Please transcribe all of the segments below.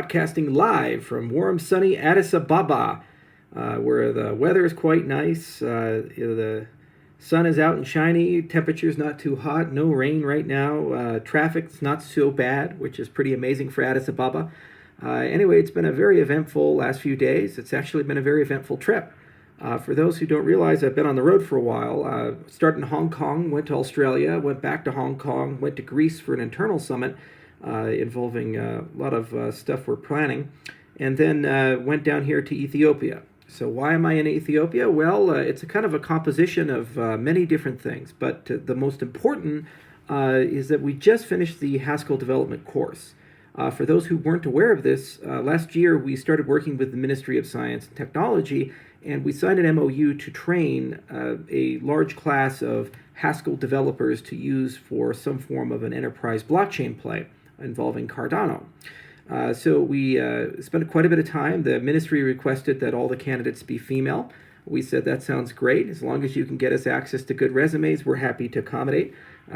broadcasting live from warm, sunny Addis Ababa, where the weather is quite nice. The sun is out and shiny, temperature's not too hot, no rain right now. Traffic's not so bad, which is pretty amazing for Addis Ababa. Anyway, it's been a very eventful last few days. It's actually been a very eventful trip. For those who don't realize, I've been on the road for a while. Started in Hong Kong, went to Australia, went back to Hong Kong, went to Greece for an internal summit involving a lot of stuff we're planning, and then went down here to Ethiopia. So why am I in Ethiopia? Well, it's a kind of a composition of many different things, but the most important is that we just finished the Haskell development course. For those who weren't aware of this, last year we started working with the Ministry of Science and Technology, and we signed an MOU to train a large class of Haskell developers to use for some form of an enterprise blockchain play involving Cardano. So we spent quite a bit of time. The ministry requested that all the candidates be female. We said that sounds great. As long as you can get us access to good resumes, we're happy to accommodate.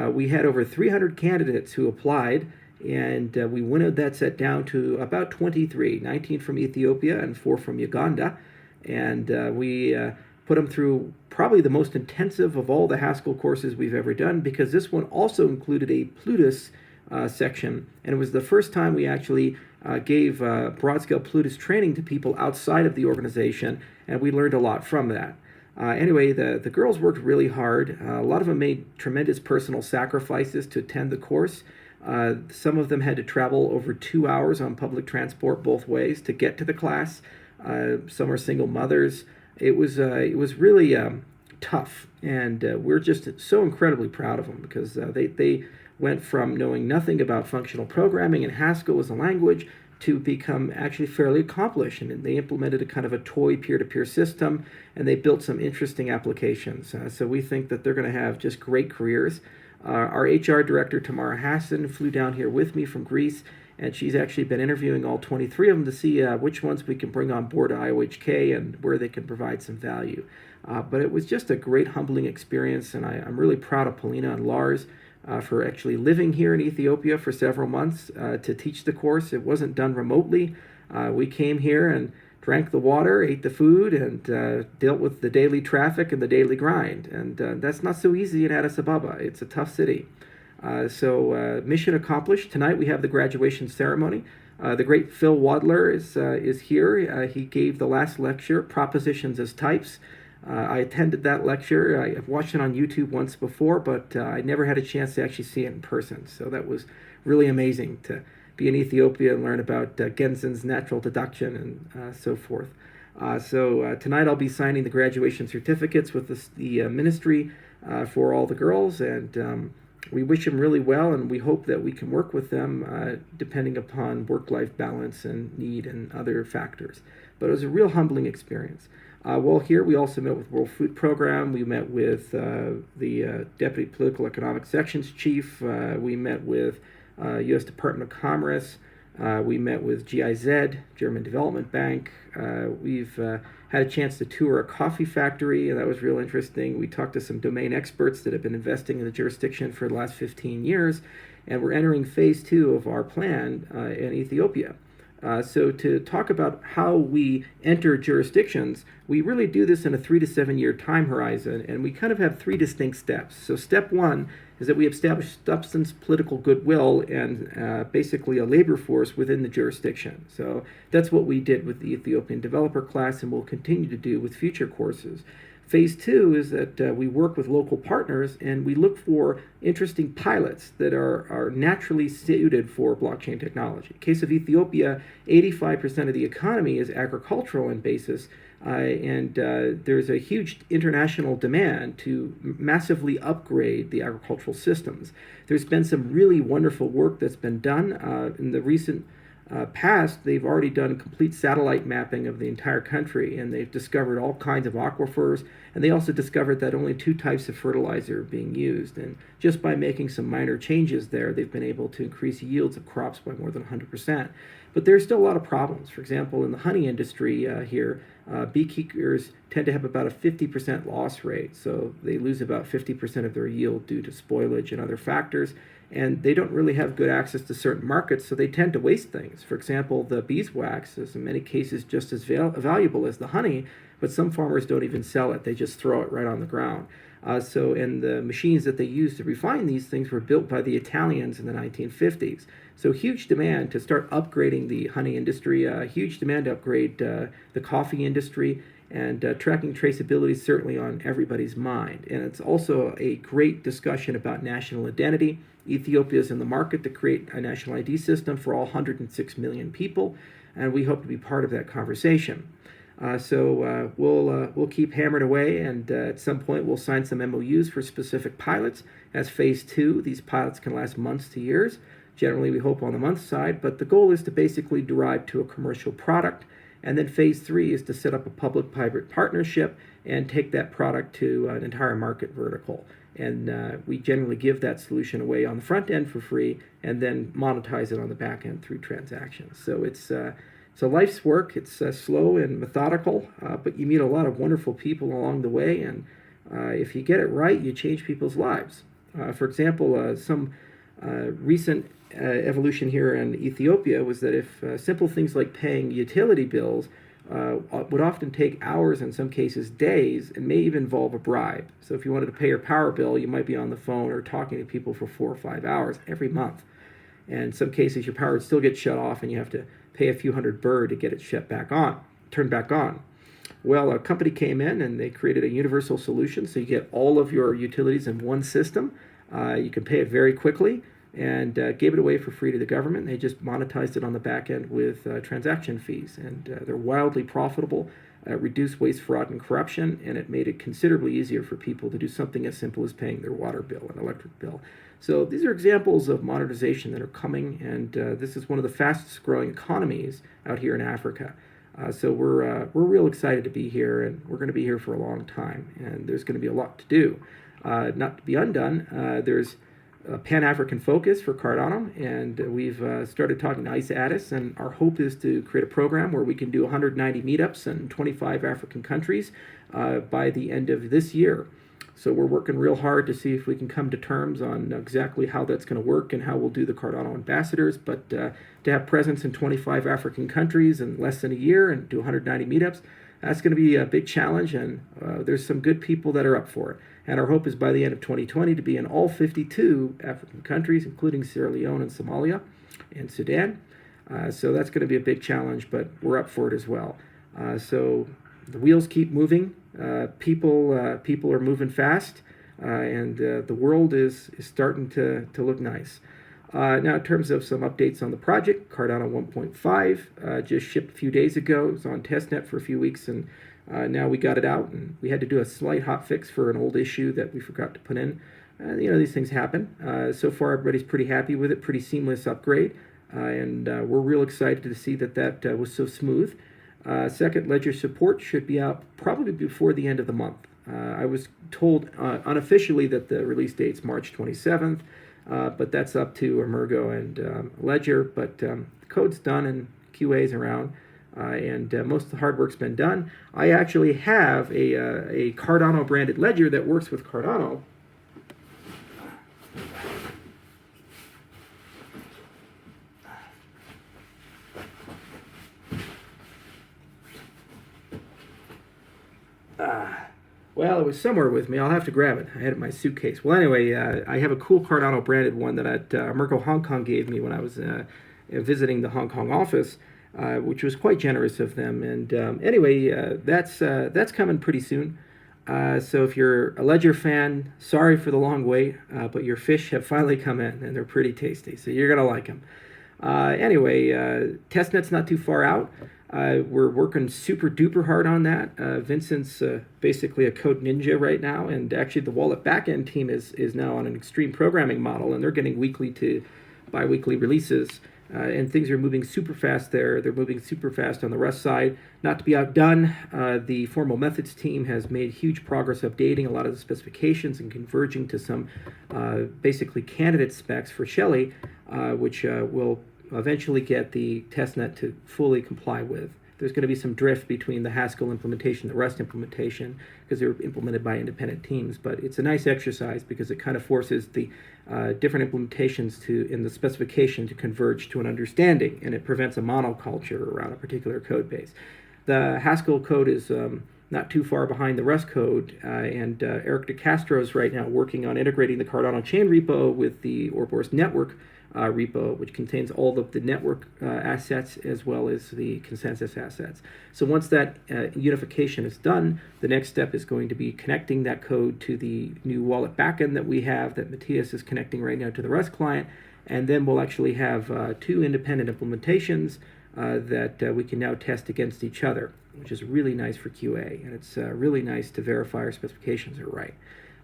We had over 300 candidates who applied, and we winnowed that set down to about 23, 19 from Ethiopia and 4 from Uganda. And we put them through probably the most intensive of all the Haskell courses we've ever done, because this one also included a Plutus section, and it was the first time we actually gave broad-scale Plutus training to people outside of the organization, and we learned a lot from that. Anyway, the girls worked really hard. A lot of them made tremendous personal sacrifices to attend the course. Some of them had to travel over 2 hours on public transport both ways to get to the class. Some are single mothers. It was really tough, and we're just so incredibly proud of them, because they went from knowing nothing about functional programming and Haskell as a language to become actually fairly accomplished. And they implemented a kind of a toy peer-to-peer system, and they built some interesting applications. So we think that they're going to have just great careers. Our HR director, Tamara Hassan, flew down here with me from Greece, and she's actually been interviewing all 23 of them to see which ones we can bring on board to IOHK and where they can provide some value. But it was just a great, humbling experience, and I'm really proud of Polina and Lars for actually living here in Ethiopia for several months to teach the course. It wasn't done remotely. We came here and drank the water, ate the food, and dealt with the daily traffic and the daily grind. And that's not so easy in Addis Ababa. It's a tough city. So mission accomplished. Tonight we have the graduation ceremony. The great Phil Wadler is here. He gave the last lecture, Propositions as Types. I attended that lecture. I've watched it on YouTube once before, but I never had a chance to actually see it in person. So that was really amazing to be in Ethiopia and learn about Gensen's natural deduction and so forth. So tonight I'll be signing the graduation certificates with the ministry for all the girls, and we wish them really well, and we hope that we can work with them depending upon work-life balance and need and other factors. But it was a real humbling experience. While here, we also met with World Food Program. We met with the Deputy Political Economic Sections Chief. We met with U.S. Department of Commerce. We met with GIZ, German Development Bank. We've had a chance to tour a coffee factory, and that was real interesting. We talked to some domain experts that have been investing in the jurisdiction for the last 15 years, and we're entering phase 2 of our plan in Ethiopia. So to talk about how we enter jurisdictions, we really do this in a 3 to 7 year time horizon, and we kind of have 3 distinct steps. So step 1 is that we establish substance, political goodwill, and basically a labor force within the jurisdiction. So that's what we did with the Ethiopian developer class, and we'll continue to do with future courses. Phase 2 is that we work with local partners, and we look for interesting pilots that are naturally suited for blockchain technology. In the case of Ethiopia, 85% of the economy is agricultural in basis, and there's a huge international demand to massively upgrade the agricultural systems. There's been some really wonderful work that's been done in the recent past. They've already done complete satellite mapping of the entire country, and they've discovered all kinds of aquifers, and they also discovered that only 2 types of fertilizer are being used, and just by making some minor changes there, they've been able to increase yields of crops by more than 100%. But there's still a lot of problems. For example, in the honey industry here, beekeepers tend to have about a 50% loss rate, so they lose about 50% of their yield due to spoilage and other factors. and they don't really have good access to certain markets, so they tend to waste things. For example, the beeswax is in many cases just as valuable as the honey, but some farmers don't even sell it. They just throw it right on the ground. And the machines that they use to refine these things were built by the Italians in the 1950s. So huge demand to start upgrading the honey industry, huge demand to upgrade the coffee industry, and tracking traceability is certainly on everybody's mind. And it's also a great discussion about national identity. Ethiopia is in the market to create a national ID system for all 106 million people, and we hope to be part of that conversation. We'll keep hammering away, and at some point we'll sign some MOUs for specific pilots. As phase 2, these pilots can last months to years. Generally, we hope on the month side, but the goal is to basically derive to a commercial product. And then phase 3 is to set up a public-private partnership and take that product to an entire market vertical. And we generally give that solution away on the front end for free and then monetize it on the back end through transactions. So it's a life's work. It's slow and methodical, but you meet a lot of wonderful people along the way. And if you get it right, you change people's lives. For example, some recent evolution here in Ethiopia was that if simple things like paying utility bills would often take hours, in some cases days, and may even involve a bribe. So if you wanted to pay your power bill, you might be on the phone or talking to people for 4 or 5 hours every month. And in some cases, your power would still get shut off, and you have to pay a few hundred birr to get it turned back on. Well, a company came in and they created a universal solution, so you get all of your utilities in one system. You can pay it very quickly, and gave it away for free to the government. They just monetized it on the back end with transaction fees, and they're wildly profitable, reduced waste, fraud, and corruption, and it made it considerably easier for people to do something as simple as paying their water bill and electric bill. So these are examples of modernization that are coming, and this is one of the fastest growing economies out here in Africa. So we're real excited to be here, and we're going to be here for a long time, and there's going to be a lot to do. Not to be undone, there's a Pan-African focus for Cardano, and we've started talking to Isa Addis, and our hope is to create a program where we can do 190 meetups in 25 African countries by the end of this year. So we're working real hard to see if we can come to terms on exactly how that's going to work and how we'll do the Cardano ambassadors, but to have presence in 25 African countries in less than a year and do 190 meetups, that's going to be a big challenge, and there's some good people that are up for it. And our hope is by the end of 2020 to be in all 52 African countries, including Sierra Leone and Somalia and Sudan. So that's going to be a big challenge, but we're up for it as well. So the wheels keep moving. People are moving fast, and the world is starting to look nice. Now, in terms of some updates on the project, Cardano 1.5 just shipped a few days ago. It was on testnet for a few weeks, and now we got it out, and we had to do a slight hot fix for an old issue that we forgot to put in. These things happen. So far, everybody's pretty happy with it, pretty seamless upgrade, and we're real excited to see that was so smooth. Second ledger support should be out probably before the end of the month. I was told unofficially that the release date's March 27th, but that's up to Emergo and Ledger, but the code's done and QA's around. And most of the hard work's been done. I actually have a Cardano branded ledger that works with Cardano. Well, it was somewhere with me. I'll have to grab it. I had it in my suitcase. Well, anyway, I have a cool Cardano branded one that Emergo Hong Kong gave me when I was visiting the Hong Kong office. Which was quite generous of them. And anyway, that's coming pretty soon. So if you're a Ledger fan, sorry for the long wait, but your fish have finally come in, and they're pretty tasty, so you're going to like them. Anyway, testnet's not too far out. We're working super duper hard on that. Vincent's basically a code ninja right now, and actually the wallet backend team is now on an extreme programming model, and they're getting weekly to bi-weekly releases. And things are moving super fast there. They're moving super fast on the Rust side. Not to be outdone, the formal methods team has made huge progress updating a lot of the specifications and converging to some basically candidate specs for Shelley, which will eventually get the testnet to fully comply with. there's going to be some drift between the Haskell implementation, the Rust implementation, because they're implemented by independent teams. But it's a nice exercise because it kind of forces the different implementations in the specification to converge to an understanding, and it prevents a monoculture around a particular code base. The Haskell code is not too far behind the Rust code, and Eric DeCastro is right now working on integrating the Cardano chain repo with the Ouroboros network repo, which contains all of the network assets as well as the consensus assets. So once that unification is done, the next step is going to be connecting that code to the new wallet backend that we have, that Matthias is connecting right now to the Rust client, and then we'll actually have two independent implementations that we can now test against each other, which is really nice for QA, and it's really nice to verify our specifications are right.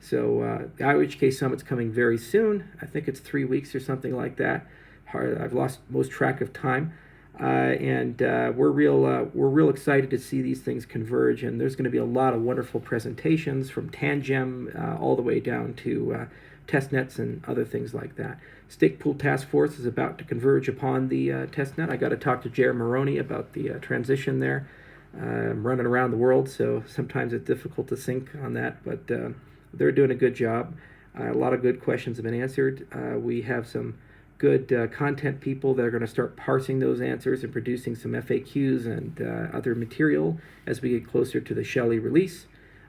So the IOHK Summit's coming very soon. I think it's 3 weeks or something like that. I've lost most track of time, and we're real excited to see these things converge. And there's going to be a lot of wonderful presentations from Tangem all the way down to testnets and other things like that. Stake Pool Task Force is about to converge upon the testnet. I got to talk to Jared Maroney about the transition there. I'm running around the world, so sometimes it's difficult to sync on that, but they're doing a good job. A lot of good questions have been answered. We have some good content people that are going to start parsing those answers and producing some FAQs and other material as we get closer to the Shelley release.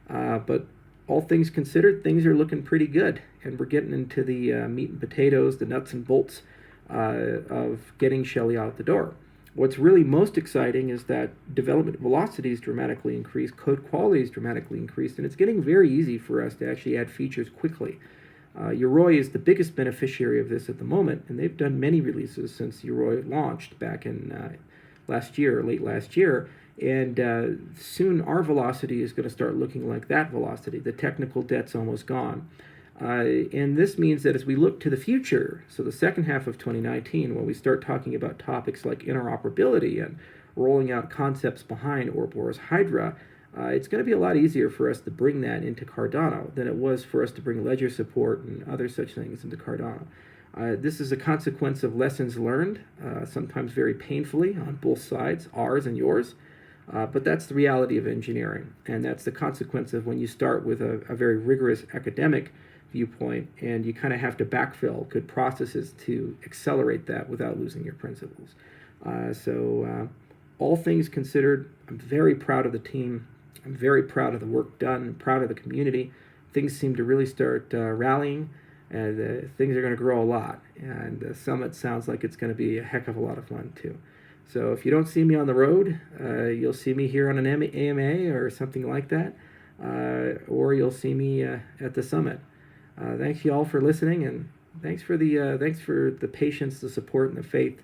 But all things considered, things are looking pretty good, and we're getting into the meat and potatoes, the nuts and bolts of getting Shelley out the door. What's really most exciting is that development velocity is dramatically increased, code quality is dramatically increased, and it's getting very easy for us to actually add features quickly. Yoroi is the biggest beneficiary of this at the moment, and they've done many releases since Yoroi launched back in late last year, and soon our velocity is going to start looking like that velocity. The technical debt's almost gone. And this means that as we look to the future, so the second half of 2019, when we start talking about topics like interoperability and rolling out concepts behind Ouroboros Hydra, it's going to be a lot easier for us to bring that into Cardano than it was for us to bring ledger support and other such things into Cardano. This is a consequence of lessons learned, sometimes very painfully on both sides, ours and yours. But that's the reality of engineering, and that's the consequence of when you start with a very rigorous academic viewpoint, and you kind of have to backfill good processes to accelerate that without losing your principles. All things considered, I'm very proud of the team. I'm very proud of the work done. I'm proud of the community. Things seem to really start rallying, and things are going to grow a lot. And the summit sounds like it's going to be a heck of a lot of fun too. So if you don't see me on the road, you'll see me here on an AMA or something like that, or you'll see me at the summit. Thanks you all for listening, and thanks for the patience, the support, and the faith.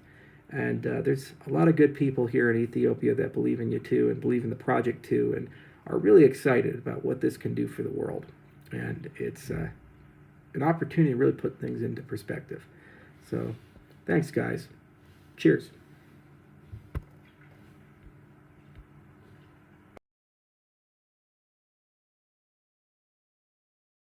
And there's a lot of good people here in Ethiopia that believe in you too, and believe in the project too, and are really excited about what this can do for the world. And it's an opportunity to really put things into perspective. So thanks, guys. Cheers.